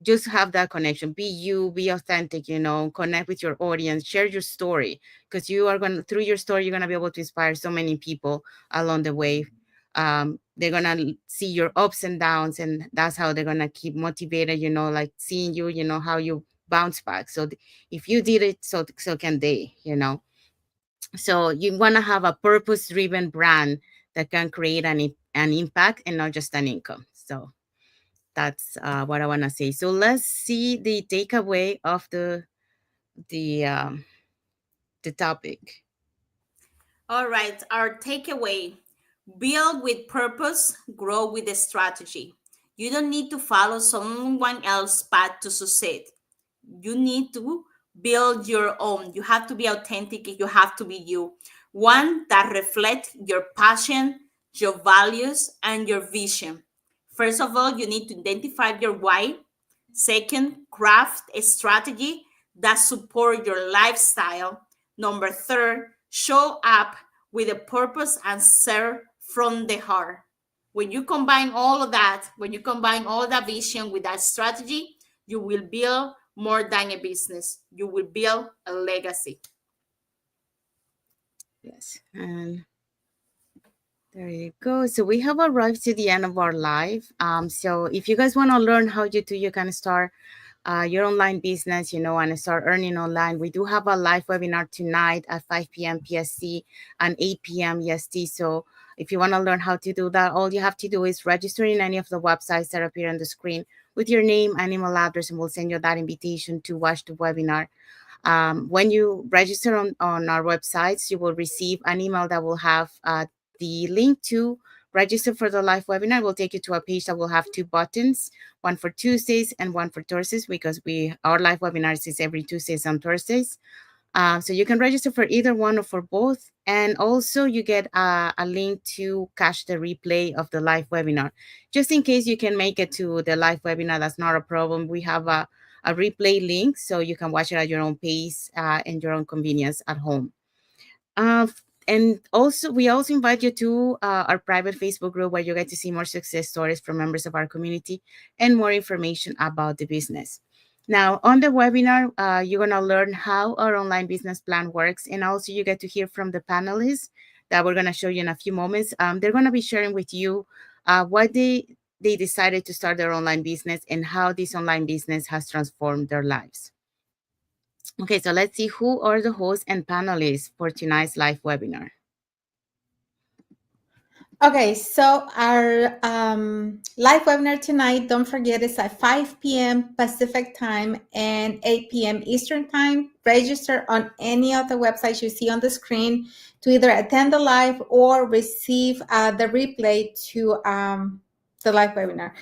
just have that connection. Be you, be authentic, connect with your audience, share your story, because you are going to, through your story, you're going to be able to inspire so many people along the way. They're going to see your ups and downs, and that's how they're going to keep motivated, like seeing you, how you bounce back. So if you did it, so can they, you know. So you want to have a purpose driven brand that can create an impact and not just an income. So that's what I want to say. So let's see the takeaway of the um, the topic. All right, our takeaway: build with purpose, grow with a strategy. You don't need to follow someone else's path to succeed. You need to build your own. You have to be authentic. You have to be you. One that reflects your passion, your values, and your vision. First of all, you need to identify your why. Second, craft a strategy that support your lifestyle. Number third, show up with a purpose and serve from the heart. When you combine all of that, when you combine all that vision with that strategy, you will build more than a business. You will build a legacy. Yes. And there you go. So we have arrived to the end of our live. So if you guys want to learn how you can start your online business, you know, and start earning online, we do have a live webinar tonight at 5 p.m. PST and 8 p.m. EST. So if you want to learn how to do that, all you have to do is register in any of the websites that appear on the screen with your name and email address, and we'll send you that invitation to watch the webinar. When you register on our websites, you will receive an email that will have the link to register for the live webinar. Will take you to a page that will have two buttons, one for Tuesdays and one for Thursdays, because our live webinars is every Tuesdays and Thursdays. So you can register for either one or for both. And also you get a link to catch the replay of the live webinar. Just in case you can make it to the live webinar, that's not a problem. We have a replay link so you can watch it at your own pace and your own convenience at home. Uh, and also, we also invite you to our private Facebook group where you get to see more success stories from members of our community and more information about the business. Now, on the webinar, you're going to learn how our online business plan works. And also, you get to hear from the panelists that we're going to show you in a few moments. They're going to be sharing with you why they decided to start their online business and how this online business has transformed their lives. Okay, so let's see who are the hosts and panelists for tonight's live webinar. Okay, so our live webinar tonight, don't forget, it's at 5 p.m. Pacific time and 8 p.m. Eastern time. Register on any of the websites you see on the screen to either attend the live or receive the replay to the live webinar.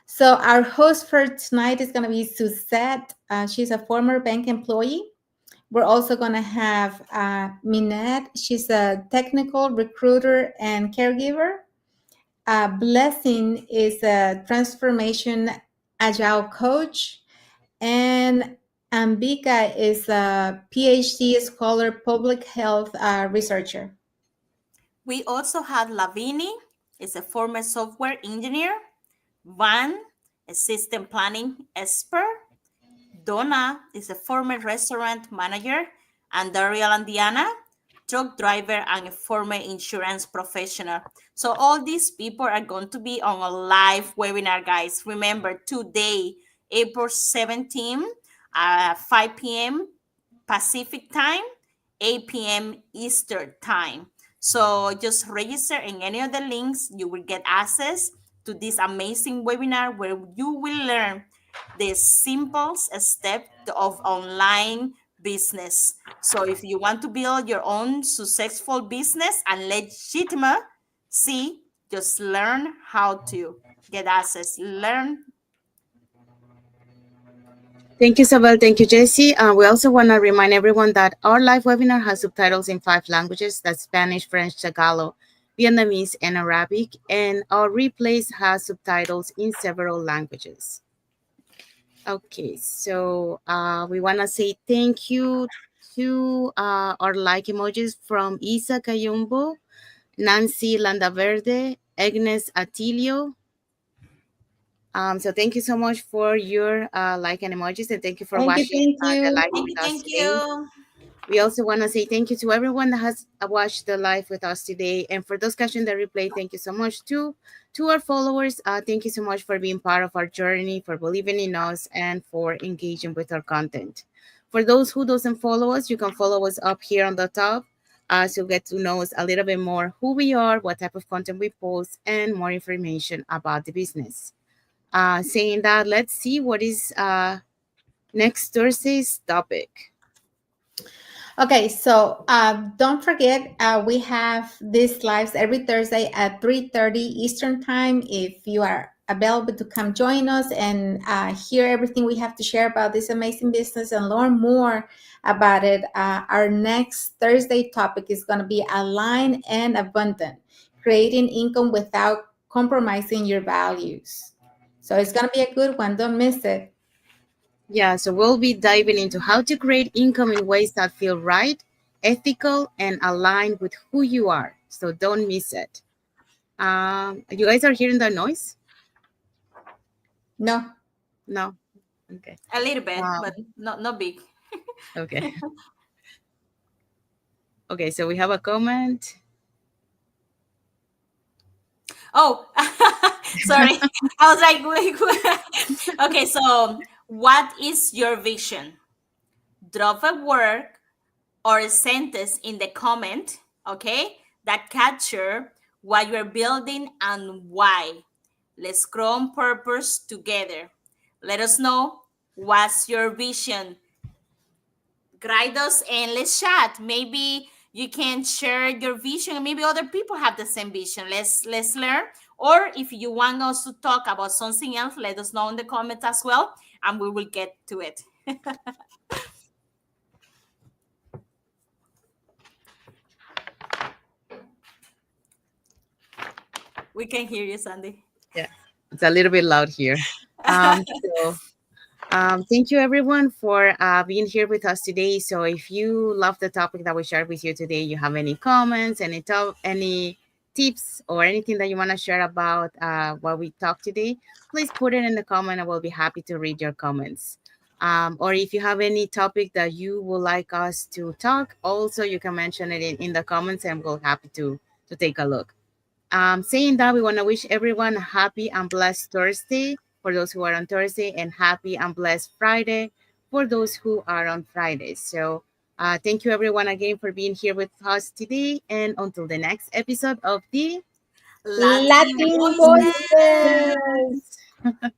So our host for tonight is going to be Suzette. She's a former bank employee. We're also going to have Minette. She's a technical recruiter and caregiver. Blessing is a transformation agile coach. And Ambika is a PhD scholar, public health researcher. We also have Lavini, is a former software engineer. Van, a system planning expert. Donna is a former restaurant manager. And Daryl and Diana, truck driver and a former insurance professional. So all these people are going to be on a live webinar, guys. Remember, today, April 17th, 5 p.m. Pacific time, 8 p.m. Eastern time. So just register in any of the links. You will get access to this amazing webinar where you will learn the simple step of online business. So if you want to build your own successful business and legitimate, see, just learn how to get access. Learn. Thank you, Isabel. Thank you, Jesse. We also want to remind everyone that our live webinar has subtitles in 5 languages: that's Spanish, French, Tagalog, Vietnamese, and Arabic. And our replays has subtitles in several languages. Okay, so we want to say thank you to our like emojis from Isa Cayumbo, Nancy Landaverde, Agnes Atilio. So thank you so much for your like and emojis, and thank you for Thank you. watching Thank the you. live Thank you. with us Thank today. you. We also want to say thank you to everyone that has watched the live with us today. And for those catching the replay, thank you so much too. To our followers, thank you so much for being part of our journey, for believing in us, and for engaging with our content. For those who doesn't follow us, you can follow us up here on the top, so you get to know us a little bit more, who we are, what type of content we post, and more information about the business. Saying that, let's see what is next Thursday's topic. Okay, so don't forget, we have these lives every Thursday at 3:30 Eastern Time. If you are available to come join us and hear everything we have to share about this amazing business and learn more about it, our next Thursday topic is going to be aligned and abundant, creating income without compromising your values. So it's going to be a good one. Don't miss it. Yeah, so we'll be diving into how to create income in ways that feel right, ethical, and aligned with who you are. So don't miss it. You guys are hearing that noise? No. No? Okay. A little bit, but Um, not big. okay. Okay, so we have a comment. Oh, sorry. I was like, wait. Okay, so what is your vision? Drop a word or a sentence in the comment, okay, that capture what you're building and why. Let's grow on purpose together. Let us know what's your vision. Guide us and let's chat. Maybe you can share your vision and maybe other people have the same vision. Let's learn. Or if you want us to talk about something else, let us know in the comments as well and we will get to it. We can hear you, Sandy. Yeah, it's a little bit loud here. So thank you everyone for being here with us today. So if you love the topic that we shared with you today, you have any comments, any tips or anything that you want to share about what we talked today, please put it in the comment. I will be happy to read your comments. Or if you have any topic that you would like us to talk, also you can mention it in the comments and we'll happy to take a look. Saying that, we want to wish everyone a happy and blessed Thursday for those who are on Thursday, and happy and blessed Friday for those who are on Friday. So, thank you everyone again for being here with us today. And until the next episode of the Latin Latin voices. voices.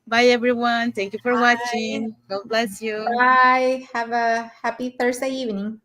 Bye, everyone. Thank you for Bye. watching. God bless you. Bye. Have a happy Thursday evening.